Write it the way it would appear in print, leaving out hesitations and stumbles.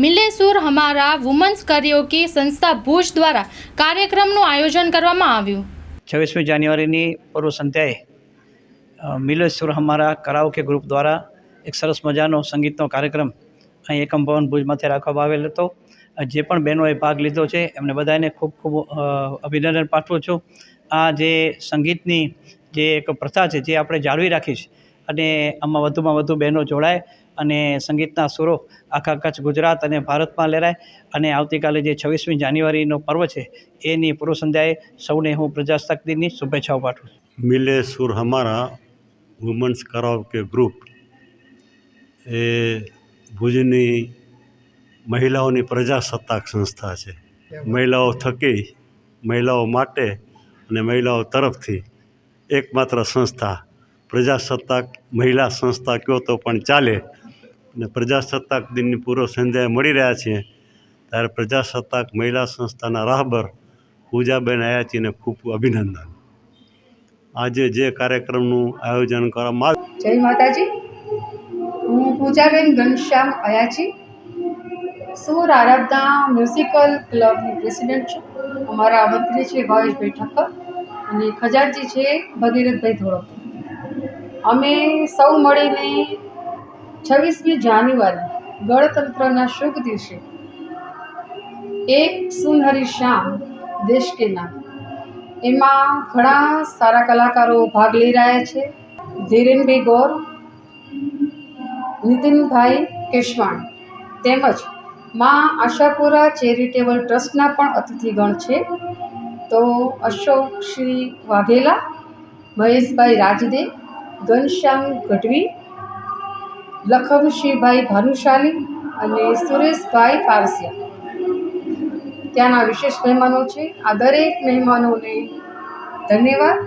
મિલે સુર હમારા વુમન્સ કરિયોકી સંસ્થા ભુજ દ્વારા કાર્યક્રમનું આયોજન કરવામાં આવ્યું। 26મી જાન્યુઆરીની પૂર્વ સંધ્યાએ મિલે સુર હમારા કરાઓકે ગ્રુપ દ્વારા એક સરસ મજાનો સંગીતનો કાર્યક્રમ અહીં એકમ ભવન ભુજમાંથી રાખવામાં આવેલ હતો। જે પણ બહેનોએ ભાગ લીધો છે એમને બધાને ખૂબ ખૂબ અભિનંદન પાઠવું છું। આ જે સંગીતની જે એક પ્રથા છે જે આપણે જાળવી રાખી છે અને આમાં વધુમાં વધુ બહેનો જોડાય અને સંગીતના સુરો આખા કચ્છ ગુજરાત અને ભારતમાં લહેરાય અને આવતીકાલે જે 26મી જાન્યુઆરીનો પર્વ છે એની પૂર્વ સંધ્યાએ સૌને હું પ્રજાસત્તાક દિનની શુભેચ્છાઓ પાઠવું છું। મિલે સુર હમારા વુમન્સ કરાઓકે ગ્રુપ એ ભુજની મહિલાઓની પ્રજાસત્તાક સંસ્થા છે। મહિલાઓ થકી, મહિલાઓ માટે અને મહિલાઓ તરફથી એકમાત્ર સંસ્થા પ્રજાસત્તાક મહિલા સંસ્થા કહો તો પણ ચાલે। અને પ્રજાસત્તાક દિનની પૂર્વ સંધ્યાએ મળી રહ્યા છીએ ત્યારે પ્રજાસત્તાક મહિલા સંસ્થાના રાહબર પૂજાબેન આયાચીને ખૂબ ખૂબ અભિનંદન। આજે જે કાર્યક્રમનું આયોજન કરવામાં આવ્યું। જય માતાજી, હું પૂજાબેન ઘનશ્યામ અયાચી સુર આરાધના મ્યુઝિકલ ક્લબની પ્રેસિડેન્ટ છું। અમારા મંત્રી છે ભાવેશભાઈ ઠક્કર અને ખજાનચી છે ભગીરથભાઈ ધોળક। અમે સૌ મળીને 26મી જાન્યુઆરી ગણતંત્રના શુભ દિવસે એક સુનહરી શામ દેશ કે નામ એમાં ઘણા સારા કલાકારો ભાગ લઈ રહ્યા છે। ધીરેનભાઈ ગોર, નીતિનભાઈ કેશવાણી તેમજ માં આશાપુરા ચેરિટેબલ ટ્રસ્ટના પણ અતિથિગણ છે। તો અશોકશ્રી વાઘેલા, મહેશભાઈ રાજદે, ઘનશ્યામ ગઢવી, લખમશીભાઈ ભાનુશાલી અને સુરેશભાઈ પારસિયા ત્યાંના વિશેષ મહેમાનો છે। આ દરેક મહેમાનોને ધન્યવાદ।